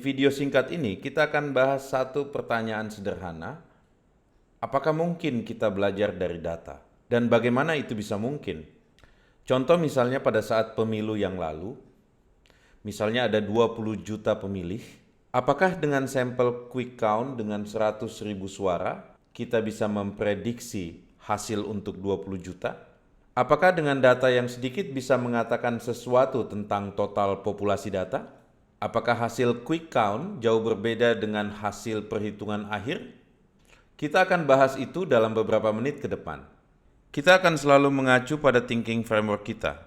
video singkat ini, kita akan bahas satu pertanyaan sederhana. Apakah mungkin kita belajar dari data? Dan bagaimana itu bisa mungkin? Contoh misalnya pada saat pemilu yang lalu, misalnya ada 20 juta pemilih. Apakah dengan sampel quick count dengan 100.000 suara, kita bisa memprediksi hasil untuk 20 juta? Apakah dengan data yang sedikit bisa mengatakan sesuatu tentang total populasi data? Apakah hasil quick count jauh berbeda dengan hasil perhitungan akhir? Kita akan bahas itu dalam beberapa menit ke depan. Kita akan selalu mengacu pada thinking framework kita.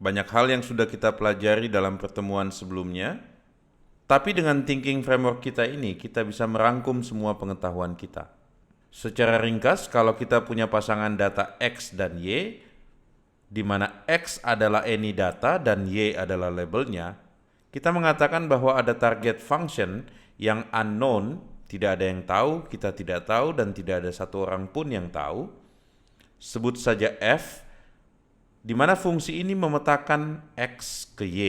Banyak hal yang sudah kita pelajari dalam pertemuan sebelumnya, tapi dengan thinking framework kita ini, kita bisa merangkum semua pengetahuan kita. Secara ringkas, kalau kita punya pasangan data X dan Y, di mana X adalah any data dan Y adalah labelnya, kita mengatakan bahwa ada target function yang unknown, tidak ada yang tahu, kita tidak tahu, dan tidak ada satu orang pun yang tahu. Sebut saja F, di mana fungsi ini memetakan X ke Y.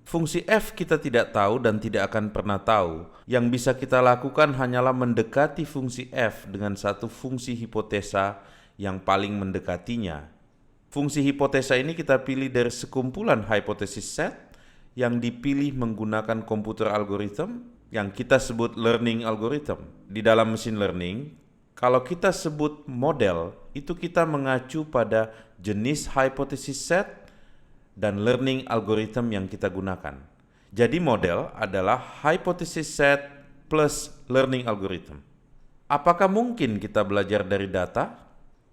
Fungsi F kita tidak tahu dan tidak akan pernah tahu. Yang bisa kita lakukan hanyalah mendekati fungsi F dengan satu fungsi hipotesa yang paling mendekatinya. Fungsi hipotesa ini kita pilih dari sekumpulan hypothesis set yang dipilih menggunakan komputer algorithm yang kita sebut learning algorithm. Di dalam mesin learning, kalau kita sebut model, itu kita mengacu pada jenis hypothesis set dan learning algorithm yang kita gunakan. Jadi model adalah hypothesis set plus learning algorithm. Apakah mungkin kita belajar dari data?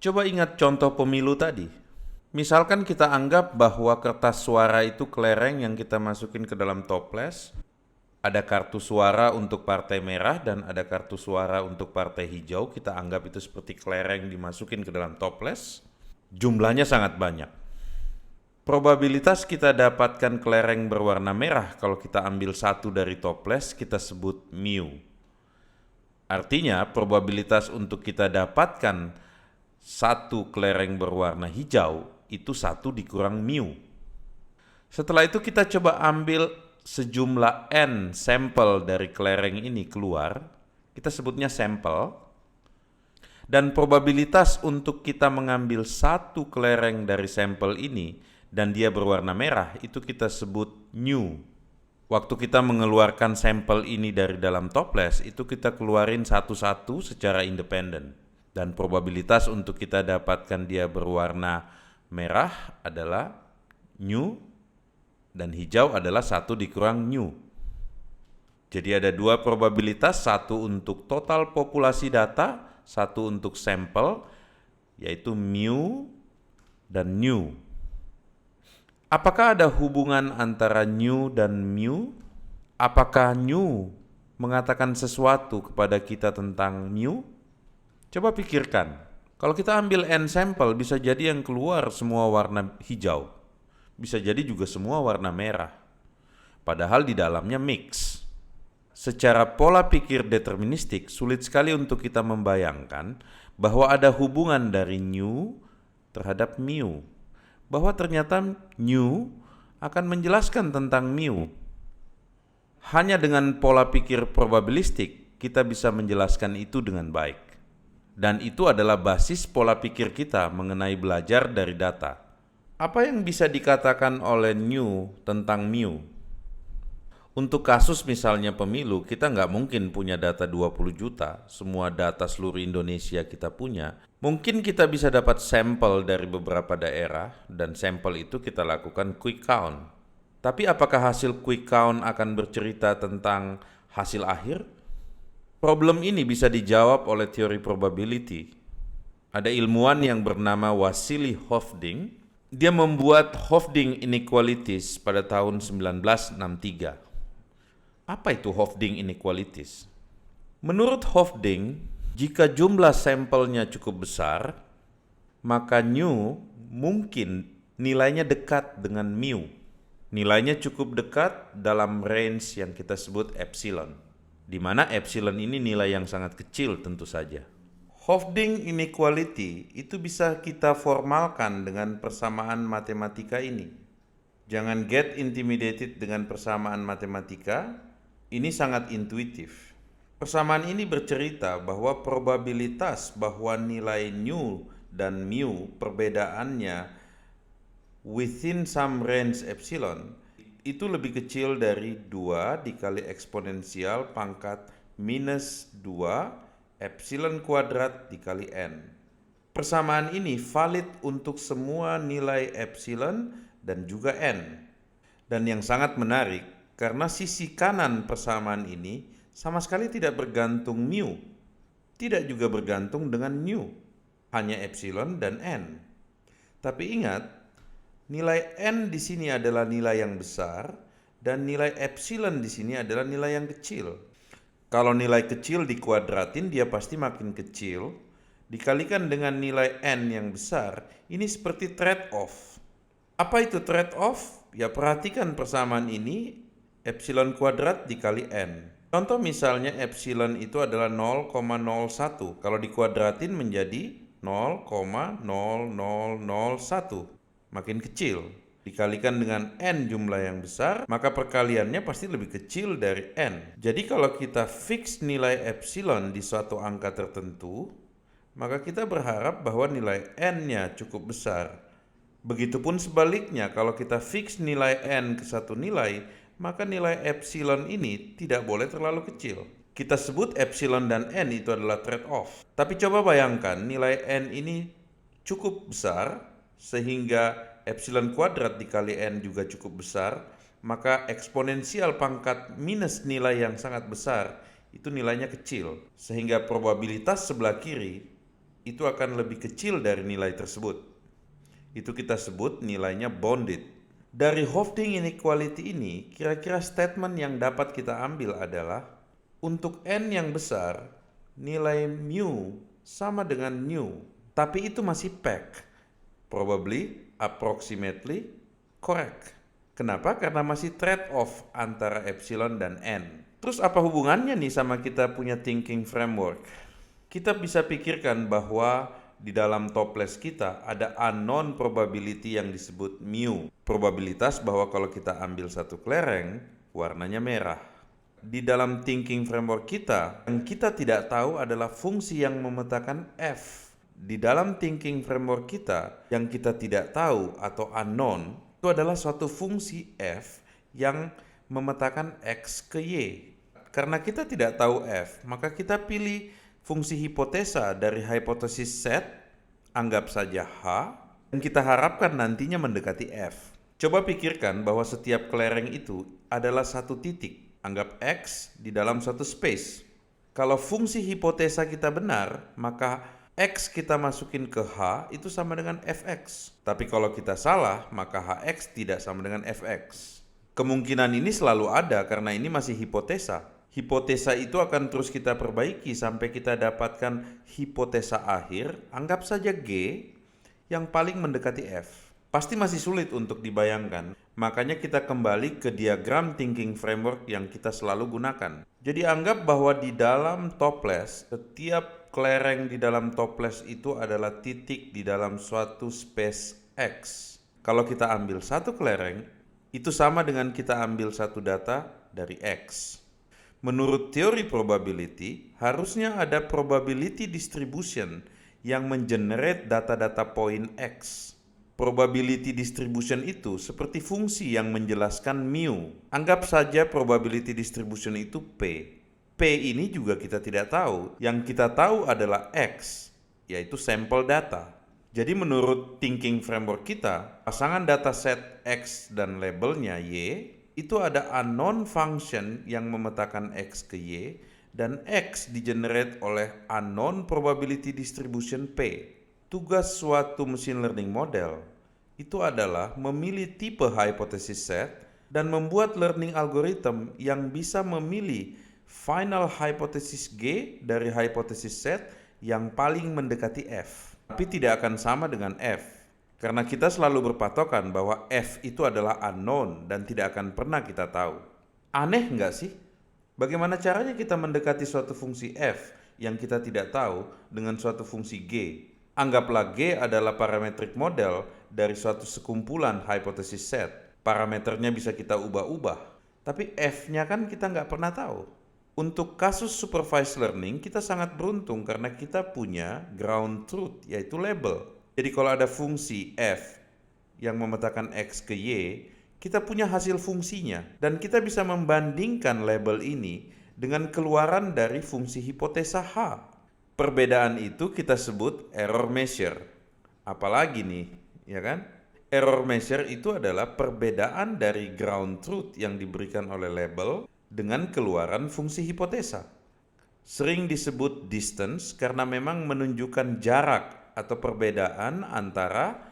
Coba ingat contoh pemilu tadi. Misalkan kita anggap bahwa kertas suara itu kelereng yang kita masukin ke dalam toples. Ada kartu suara untuk partai merah dan ada kartu suara untuk partai hijau. Kita anggap itu seperti kelereng dimasukin ke dalam toples. Jumlahnya sangat banyak. Probabilitas kita dapatkan kelereng berwarna merah kalau kita ambil satu dari toples, kita sebut mu. Artinya probabilitas untuk kita dapatkan satu kelereng berwarna hijau itu 1 dikurang mu. Setelah itu kita coba ambil sejumlah N sampel dari kelereng ini keluar, kita sebutnya sampel, dan probabilitas untuk kita mengambil satu kelereng dari sampel ini dan dia berwarna merah itu kita sebut nu. Waktu kita mengeluarkan sampel ini dari dalam toples itu kita keluarin satu-satu secara independen, dan probabilitas untuk kita dapatkan dia berwarna merah adalah nu dan hijau adalah 1 dikurang nu. Jadi ada dua probabilitas, satu untuk total populasi data, satu untuk sampel, yaitu mu dan nu. Apakah ada hubungan antara nu dan mu? Apakah nu mengatakan sesuatu kepada kita tentang mu? Coba pikirkan. Kalau kita ambil N sampel, bisa jadi yang keluar semua warna hijau. Bisa jadi juga semua warna merah. Padahal di dalamnya mix. Secara pola pikir deterministik, sulit sekali untuk kita membayangkan bahwa ada hubungan dari nu terhadap mu. Bahwa ternyata nu akan menjelaskan tentang mu. Hanya dengan pola pikir probabilistik, kita bisa menjelaskan itu dengan baik. Dan itu adalah basis pola pikir kita mengenai belajar dari data. Apa yang bisa dikatakan oleh nu tentang mu? Untuk kasus misalnya pemilu, kita nggak mungkin punya data 20 juta, semua data seluruh Indonesia kita punya. Mungkin kita bisa dapat sampel dari beberapa daerah, dan sampel itu kita lakukan quick count. Tapi apakah hasil quick count akan bercerita tentang hasil akhir? Problem ini bisa dijawab oleh teori probability. Ada ilmuwan yang bernama Wassily Hofding. Dia membuat Hofding inequalities pada tahun 1963. Apa itu Hofding inequalities? Menurut Hofding, jika jumlah sampelnya cukup besar, maka nu mungkin nilainya dekat dengan mu. Nilainya cukup dekat dalam range yang kita sebut epsilon, di mana epsilon ini nilai yang sangat kecil tentu saja. Hofding inequality itu bisa kita formalkan dengan persamaan matematika ini. Jangan get intimidated dengan persamaan matematika. Ini sangat intuitif. Persamaan ini bercerita bahwa probabilitas bahwa nilai nu dan mu perbedaannya within some range epsilon itu lebih kecil dari 2 dikali eksponensial pangkat minus 2 epsilon kuadrat dikali n. Persamaan ini valid untuk semua nilai epsilon dan juga n. Dan yang sangat menarik, karena sisi kanan persamaan ini sama sekali tidak bergantung mu, tidak juga bergantung dengan nu, hanya epsilon dan n. Tapi ingat, nilai n di sini adalah nilai yang besar dan nilai epsilon di sini adalah nilai yang kecil. Kalau nilai kecil dikuadratin, dia pasti makin kecil. Dikalikan dengan nilai n yang besar, ini seperti trade-off. Apa itu trade-off? Ya, perhatikan persamaan ini, epsilon kuadrat dikali n. Contoh misalnya epsilon itu adalah 0,01. Kalau dikuadratin menjadi 0,0001. Makin kecil. Dikalikan dengan n jumlah yang besar, maka perkaliannya pasti lebih kecil dari n. Jadi kalau kita fix nilai epsilon di suatu angka tertentu, maka kita berharap bahwa nilai n-nya cukup besar. Begitupun sebaliknya, kalau kita fix nilai n ke satu nilai, maka nilai epsilon ini tidak boleh terlalu kecil. Kita sebut epsilon dan n itu adalah trade-off. Tapi coba bayangkan nilai n ini cukup besar, sehingga epsilon kuadrat dikali n juga cukup besar, maka eksponensial pangkat minus nilai yang sangat besar, itu nilainya kecil. Sehingga probabilitas sebelah kiri itu akan lebih kecil dari nilai tersebut. Itu kita sebut nilainya bounded. Dari Hofding inequality ini, kira-kira statement yang dapat kita ambil adalah untuk n yang besar, nilai mu sama dengan nu, tapi itu masih PEC, probably, approximately, correct. Kenapa? Karena masih trade-off antara epsilon dan n. Terus apa hubungannya nih sama kita punya thinking framework? Kita bisa pikirkan bahwa di dalam toples kita ada unknown probability yang disebut mu. Probabilitas bahwa kalau kita ambil satu kelereng, warnanya merah. Di dalam thinking framework kita, yang kita tidak tahu adalah fungsi yang memetakan f. Di dalam thinking framework kita, yang kita tidak tahu atau unknown, itu adalah suatu fungsi f yang memetakan x ke y. Karena kita tidak tahu f, maka kita pilih fungsi hipotesa dari hipotesis set, anggap saja H, dan kita harapkan nantinya mendekati F. Coba pikirkan bahwa setiap kelereng itu adalah satu titik, anggap X di dalam satu space. Kalau fungsi hipotesa kita benar, maka X kita masukin ke H itu sama dengan Fx. Tapi kalau kita salah, maka Hx tidak sama dengan Fx. Kemungkinan ini selalu ada karena ini masih hipotesa. Hipotesa itu akan terus kita perbaiki sampai kita dapatkan hipotesa akhir, anggap saja G, yang paling mendekati F. Pasti masih sulit untuk dibayangkan, makanya kita kembali ke diagram thinking framework yang kita selalu gunakan. Jadi anggap bahwa di dalam toples, setiap kelereng di dalam toples itu adalah titik di dalam suatu space X. Kalau kita ambil satu kelereng, itu sama dengan kita ambil satu data dari X. Menurut teori probability, harusnya ada probability distribution yang mengenerate data-data poin X. Probability distribution itu seperti fungsi yang menjelaskan mu. Anggap saja probability distribution itu P. P ini juga kita tidak tahu. Yang kita tahu adalah X, yaitu sampel data. Jadi menurut thinking framework kita, pasangan dataset X dan labelnya Y, itu ada unknown function yang memetakan X ke Y, dan X digenerate oleh unknown probability distribution P. Tugas suatu machine learning model itu adalah memilih tipe hypothesis set dan membuat learning algorithm yang bisa memilih final hypothesis G dari hypothesis set yang paling mendekati F. Tapi tidak akan sama dengan F. Karena kita selalu berpatokan bahwa F itu adalah unknown dan tidak akan pernah kita tahu. Aneh nggak sih? Bagaimana caranya kita mendekati suatu fungsi F yang kita tidak tahu dengan suatu fungsi G? Anggaplah G adalah parametric model dari suatu sekumpulan hypothesis set. Parameternya bisa kita ubah-ubah. Tapi F-nya kan kita nggak pernah tahu. Untuk kasus supervised learning, kita sangat beruntung karena kita punya ground truth, yaitu label. Jadi kalau ada fungsi F yang memetakan X ke Y, kita punya hasil fungsinya. Dan kita bisa membandingkan label ini dengan keluaran dari fungsi hipotesa H. Perbedaan itu kita sebut error measure. Apalagi nih, ya kan? Error measure itu adalah perbedaan dari ground truth yang diberikan oleh label dengan keluaran fungsi hipotesa. Sering disebut distance karena memang menunjukkan jarak atau perbedaan antara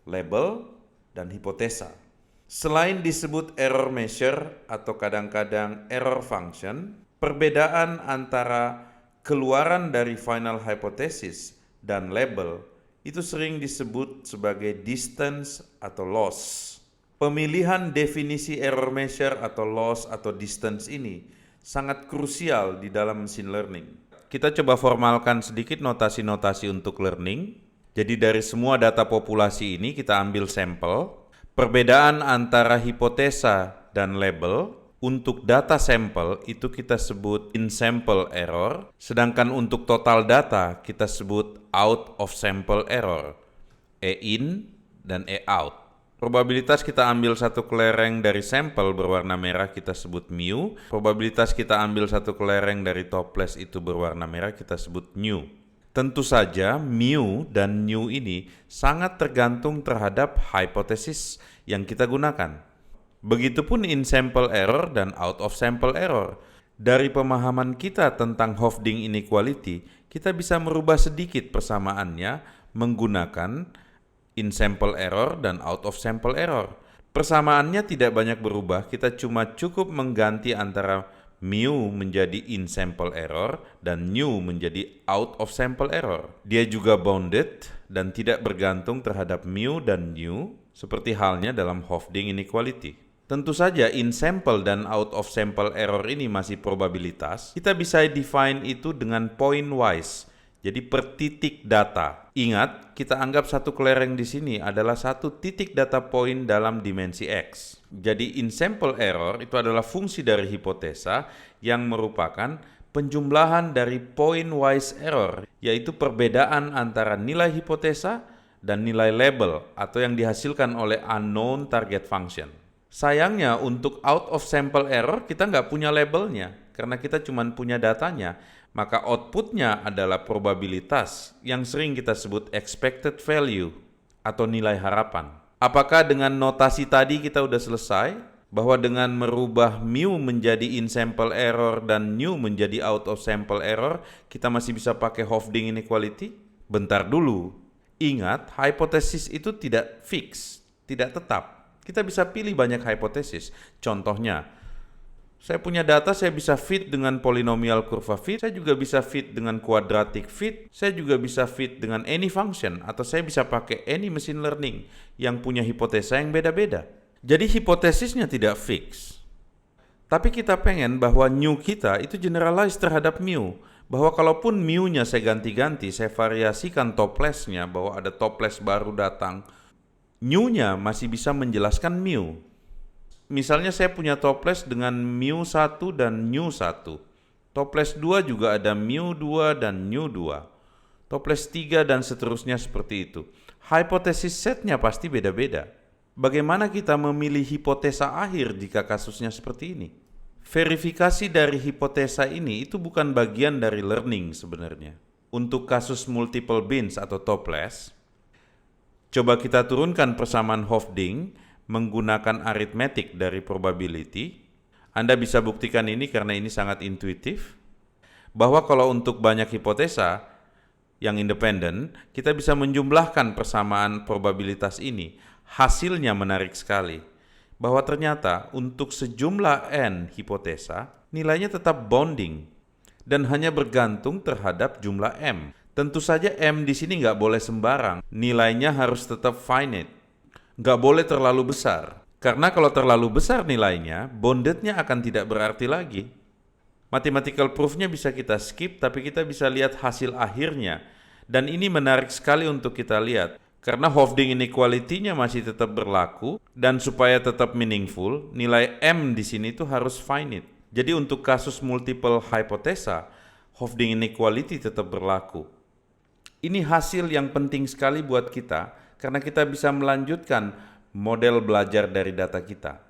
label dan hipotesa. Selain disebut error measure atau kadang-kadang error function, perbedaan antara keluaran dari final hypothesis dan label itu sering disebut sebagai distance atau loss. Pemilihan definisi error measure atau loss atau distance ini sangat krusial di dalam machine learning. Kita coba formalkan sedikit notasi-notasi untuk learning. Jadi dari semua data populasi ini kita ambil sampel. Perbedaan antara hipotesa dan label untuk data sampel itu kita sebut in-sample error, sedangkan untuk total data kita sebut out-of-sample error, E-in dan E-out. Probabilitas kita ambil satu kelereng dari sampel berwarna merah kita sebut mu, probabilitas kita ambil satu kelereng dari toples itu berwarna merah kita sebut nu. Tentu saja mu dan nu ini sangat tergantung terhadap hipotesis yang kita gunakan. Begitupun in-sample error dan out-of-sample error. Dari pemahaman kita tentang Hofding inequality, kita bisa merubah sedikit persamaannya menggunakan in-sample error dan out-of-sample error. Persamaannya tidak banyak berubah, kita cuma cukup mengganti antara mu menjadi in-sample error dan nu menjadi out-of-sample error. Dia juga bounded dan tidak bergantung terhadap mu dan nu, seperti halnya dalam Hofding inequality. Tentu saja in-sample dan out-of-sample error ini masih probabilitas. Kita bisa define itu dengan point-wise, jadi per titik data. Ingat, kita anggap satu kelereng di sini adalah satu titik data point dalam dimensi X. Jadi in-sample error itu adalah fungsi dari hipotesa yang merupakan penjumlahan dari point-wise error, yaitu perbedaan antara nilai hipotesa dan nilai label atau yang dihasilkan oleh unknown target function. Sayangnya untuk out of sample error kita nggak punya labelnya karena kita cuma punya datanya, maka outputnya adalah probabilitas yang sering kita sebut expected value atau nilai harapan. Apakah dengan notasi tadi kita udah selesai? Bahwa dengan merubah mu menjadi in sample error dan nu menjadi out of sample error kita masih bisa pakai Hofding inequality? Bentar dulu, ingat hipotesis itu tidak fix, tidak tetap. Kita bisa pilih banyak hipotesis. Contohnya, saya punya data, saya bisa fit dengan polinomial kurva fit, saya juga bisa fit dengan quadratic fit, saya juga bisa fit dengan any function, atau saya bisa pakai any machine learning yang punya hipotesa yang beda-beda. Jadi hipotesisnya tidak fix. Tapi kita pengen bahwa nu kita itu generalize terhadap mu. Bahwa kalaupun mu-nya saya ganti-ganti, saya variasikan toplesnya, bahwa ada toples baru datang, nu-nya masih bisa menjelaskan mu. Misalnya saya punya toples dengan mu1 dan nu1. Toples 2 juga ada mu2 dan nu2. Toples 3 dan seterusnya seperti itu. Hipotesis setnya pasti beda-beda. Bagaimana kita memilih hipotesa akhir jika kasusnya seperti ini? Verifikasi dari hipotesa ini itu bukan bagian dari learning sebenarnya. Untuk kasus multiple bins atau toples, coba kita turunkan persamaan Hofding menggunakan aritmetik dari probability. Anda bisa buktikan ini karena ini sangat intuitif. Bahwa kalau untuk banyak hipotesa yang independen, kita bisa menjumlahkan persamaan probabilitas ini. Hasilnya menarik sekali. Bahwa ternyata untuk sejumlah n hipotesa, nilainya tetap bounding dan hanya bergantung terhadap jumlah m. Tentu saja M di sini nggak boleh sembarang, nilainya harus tetap finite, nggak boleh terlalu besar. Karena kalau terlalu besar nilainya, boundednya akan tidak berarti lagi. Mathematical proof-nya bisa kita skip, tapi kita bisa lihat hasil akhirnya. Dan ini menarik sekali untuk kita lihat. Karena Hofding inequality-nya masih tetap berlaku, dan supaya tetap meaningful, nilai M di sini tuh harus finite. Jadi untuk kasus multiple hypothesa, Hofding inequality tetap berlaku. Ini hasil yang penting sekali buat kita, karena kita bisa melanjutkan model belajar dari data kita.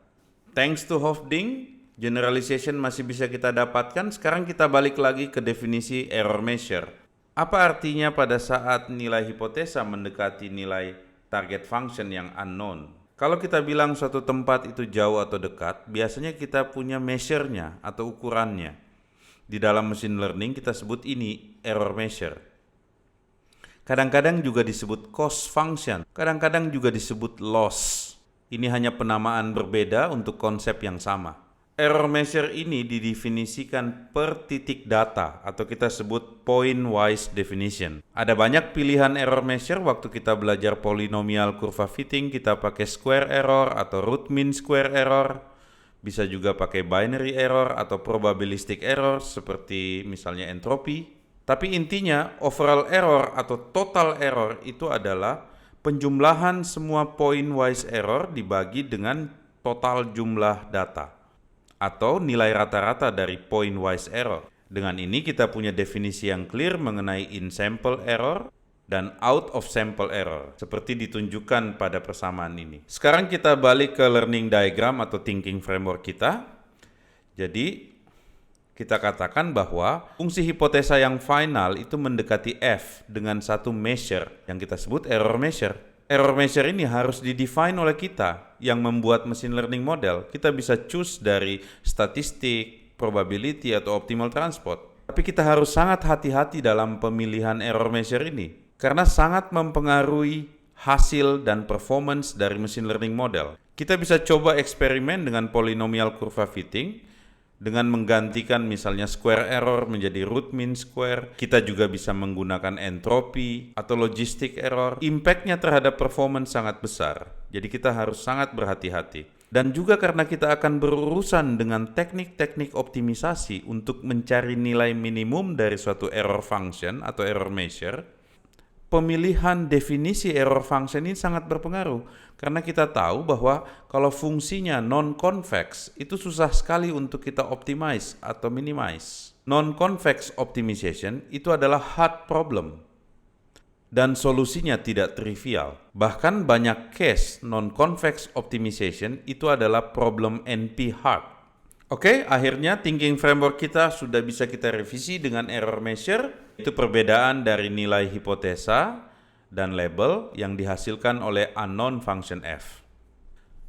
Thanks to Hofding, generalization masih bisa kita dapatkan. Sekarang kita balik lagi ke definisi error measure. Apa artinya pada saat nilai hipotesa mendekati nilai target function yang unknown? Kalau kita bilang suatu tempat itu jauh atau dekat, biasanya kita punya measure-nya atau ukurannya. Di dalam machine learning kita sebut ini error measure. Kadang-kadang juga disebut cost function, kadang-kadang juga disebut loss. Ini hanya penamaan berbeda untuk konsep yang sama. Error measure ini didefinisikan per titik data atau kita sebut point-wise definition. Ada banyak pilihan error measure waktu kita belajar polinomial kurva fitting, kita pakai square error atau root mean square error. Bisa juga pakai binary error atau probabilistic error seperti misalnya entropi. Tapi intinya overall error atau total error itu adalah penjumlahan semua point-wise error dibagi dengan total jumlah data atau nilai rata-rata dari point-wise error. Dengan ini kita punya definisi yang clear mengenai in-sample error dan out-of-sample error, seperti ditunjukkan pada persamaan ini. Sekarang kita balik ke learning diagram atau thinking framework kita. Jadi, kita katakan bahwa fungsi hipotesa yang final itu mendekati F dengan satu measure yang kita sebut error measure. Error measure ini harus didefine oleh kita yang membuat machine learning model. Kita bisa choose dari statistik, probability, atau optimal transport. Tapi kita harus sangat hati-hati dalam pemilihan error measure ini, karena sangat mempengaruhi hasil dan performance dari machine learning model. Kita bisa coba eksperimen dengan polinomial kurva fitting, dengan menggantikan misalnya square error menjadi root mean square. Kita juga bisa menggunakan entropi atau logistic error. Impact-nya terhadap performance sangat besar. Jadi kita harus sangat berhati-hati. Dan juga karena kita akan berurusan dengan teknik-teknik optimisasi untuk mencari nilai minimum dari suatu error function atau error measure, pemilihan definisi error function ini sangat berpengaruh. Karena kita tahu bahwa kalau fungsinya non-convex, itu susah sekali untuk kita optimize atau minimize. Non-convex optimization itu adalah hard problem. Dan solusinya tidak trivial. Bahkan banyak case non-convex optimization itu adalah problem NP hard. Oke, akhirnya thinking framework kita sudah bisa kita revisi dengan error measure. Itu perbedaan dari nilai hipotesa dan label yang dihasilkan oleh unknown function f.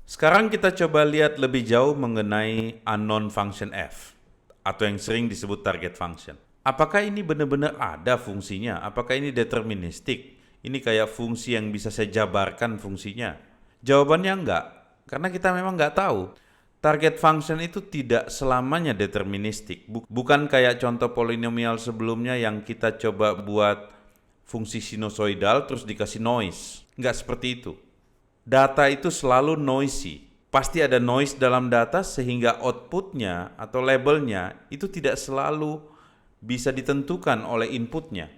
Sekarang kita coba lihat lebih jauh mengenai unknown function f, atau yang sering disebut target function. Apakah ini benar-benar ada fungsinya? Apakah ini deterministik? Ini kayak fungsi yang bisa saya jabarkan fungsinya? Jawabannya enggak, karena kita memang enggak tahu. Target function itu tidak selamanya deterministik. Bukan kayak contoh polinomial sebelumnya yang kita coba buat fungsi sinusoidal terus dikasih noise. Enggak seperti itu. Data itu selalu noisy. Pasti ada noise dalam data sehingga outputnya atau labelnya itu tidak selalu bisa ditentukan oleh inputnya.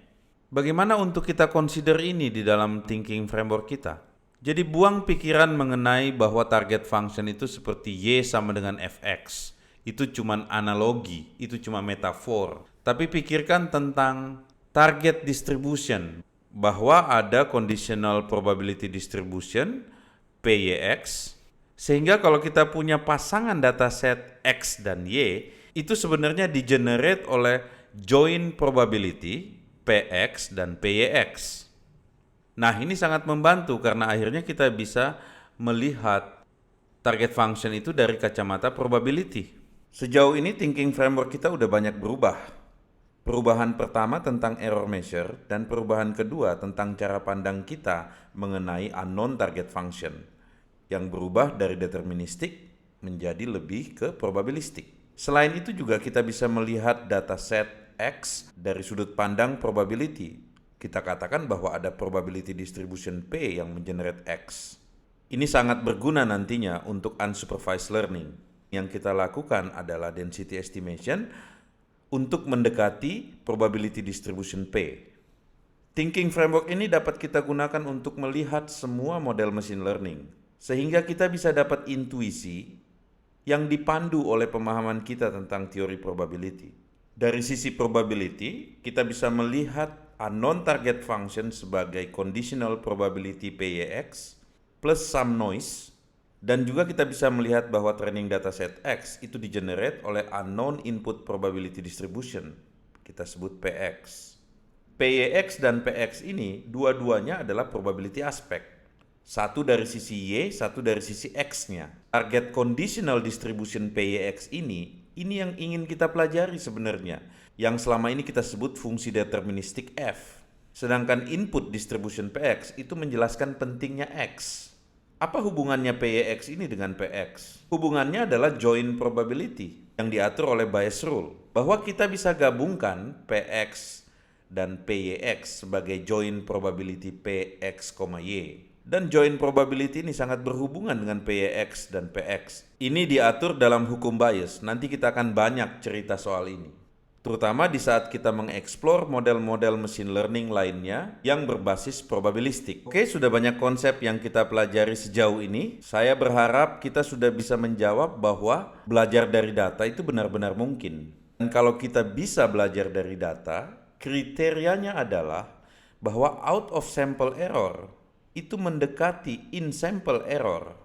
Bagaimana untuk kita consider ini di dalam thinking framework kita? Jadi buang pikiran mengenai bahwa target function itu seperti Y sama dengan Fx. Itu cuma analogi, itu cuma metafor. Tapi pikirkan tentang target distribution, bahwa ada conditional probability distribution, PYX, sehingga kalau kita punya pasangan dataset X dan Y, itu sebenarnya di-generate oleh joint probability, PX dan PYX. Nah, ini sangat membantu karena akhirnya kita bisa melihat target function itu dari kacamata probability. Sejauh ini thinking framework kita udah banyak berubah. Perubahan pertama tentang error measure dan perubahan kedua tentang cara pandang kita mengenai unknown target function yang berubah dari deterministik menjadi lebih ke probabilistik. Selain itu juga kita bisa melihat dataset X dari sudut pandang probability. Kita katakan bahwa ada probability distribution P yang mengenerate X. Ini sangat berguna nantinya untuk unsupervised learning. Yang kita lakukan adalah density estimation untuk mendekati probability distribution P. Thinking framework ini dapat kita gunakan untuk melihat semua model machine learning, sehingga kita bisa dapat intuisi yang dipandu oleh pemahaman kita tentang teori probability. Dari sisi probability, kita bisa melihat unknown target function sebagai conditional probability PYX plus some noise, dan juga kita bisa melihat bahwa training dataset X itu di-generate oleh unknown input probability distribution, kita sebut PX. PYX dan PX ini dua-duanya adalah probability aspect. Satu dari sisi Y, satu dari sisi X-nya. Target conditional distribution PYX ini yang ingin kita pelajari sebenarnya, yang selama ini kita sebut fungsi deterministik F. Sedangkan input distribution PX itu menjelaskan pentingnya X. Apa hubungannya PYX ini dengan PX? Hubungannya adalah joint probability yang diatur oleh Bayes rule, bahwa kita bisa gabungkan PX dan PYX sebagai joint probability PX, Y. Dan joint probability ini sangat berhubungan dengan PYX dan PX. Ini diatur dalam hukum Bayes. Nanti kita akan banyak cerita soal ini, terutama di saat kita mengeksplor model-model machine learning lainnya yang berbasis probabilistik. Oke, sudah banyak konsep yang kita pelajari sejauh ini. Saya berharap kita sudah bisa menjawab bahwa belajar dari data itu benar-benar mungkin. Dan kalau kita bisa belajar dari data, kriterianya adalah bahwa out of sample error itu mendekati in sample error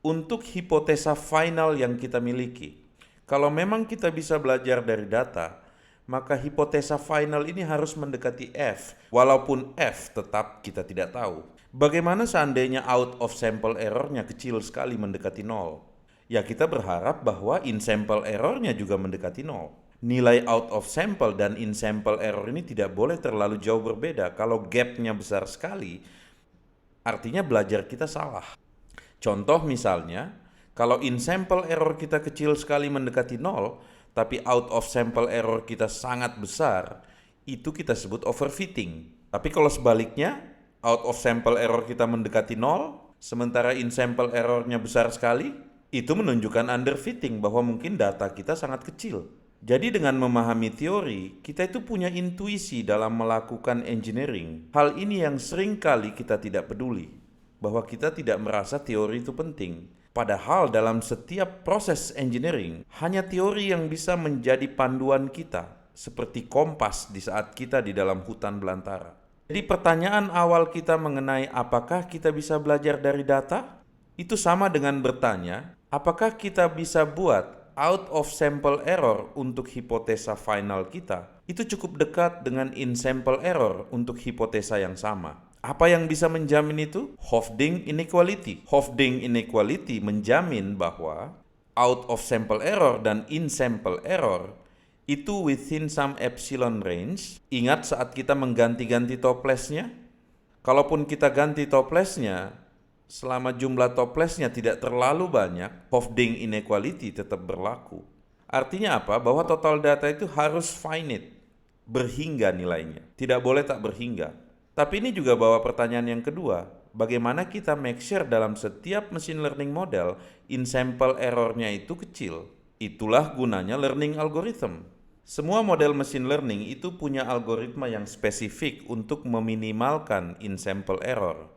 untuk hipotesa final yang kita miliki. Kalau memang kita bisa belajar dari data, maka hipotesa final ini harus mendekati F, walaupun F tetap kita tidak tahu. Bagaimana seandainya out of sample errornya kecil sekali mendekati 0? Ya kita berharap bahwa in sample errornya juga mendekati 0. Nilai out of sample dan in sample error ini tidak boleh terlalu jauh berbeda. Kalau gapnya besar sekali, artinya belajar kita salah. Contoh misalnya, kalau in sample error kita kecil sekali mendekati 0, tapi out of sample error kita sangat besar, itu kita sebut overfitting. Tapi kalau sebaliknya, out of sample error kita mendekati 0, sementara in sample errornya besar sekali, itu menunjukkan underfitting, bahwa mungkin data kita sangat kecil. Jadi dengan memahami teori, kita itu punya intuisi dalam melakukan engineering. Hal ini yang sering kali kita tidak peduli, bahwa kita tidak merasa teori itu penting. Padahal dalam setiap proses engineering, hanya teori yang bisa menjadi panduan kita, seperti kompas di saat kita di dalam hutan belantara. Jadi pertanyaan awal kita mengenai apakah kita bisa belajar dari data, itu sama dengan bertanya, apakah kita bisa buat out of sample error untuk hipotesa final kita, itu cukup dekat dengan in sample error untuk hipotesa yang sama. Apa yang bisa menjamin itu? Hofding inequality. Hofding inequality menjamin bahwa out of sample error dan in sample error itu within some epsilon range. Ingat saat kita mengganti-ganti toplesnya? Kalaupun kita ganti toplesnya, selama jumlah toplesnya tidak terlalu banyak, Hofding inequality tetap berlaku. Artinya apa? Bahwa total data itu harus finite, berhingga nilainya. Tidak boleh tak berhingga. Tapi ini juga bawa pertanyaan yang kedua. Bagaimana kita make sure dalam setiap machine learning model, in sample errornya itu kecil? Itulah gunanya learning algorithm. Semua model machine learning itu punya algoritma yang spesifik untuk meminimalkan in sample error.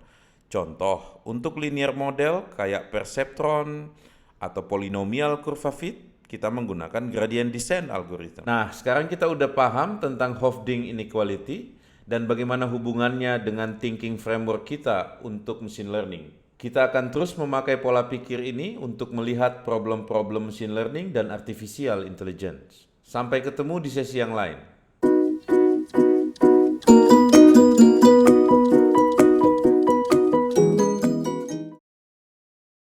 Contoh, untuk linear model kayak perceptron atau polynomial curva fit, kita menggunakan gradient descent algorithm. Nah, sekarang kita udah paham tentang Hofding inequality dan bagaimana hubungannya dengan thinking framework kita untuk machine learning. Kita akan terus memakai pola pikir ini untuk melihat problem-problem machine learning dan artificial intelligence. Sampai ketemu di sesi yang lain.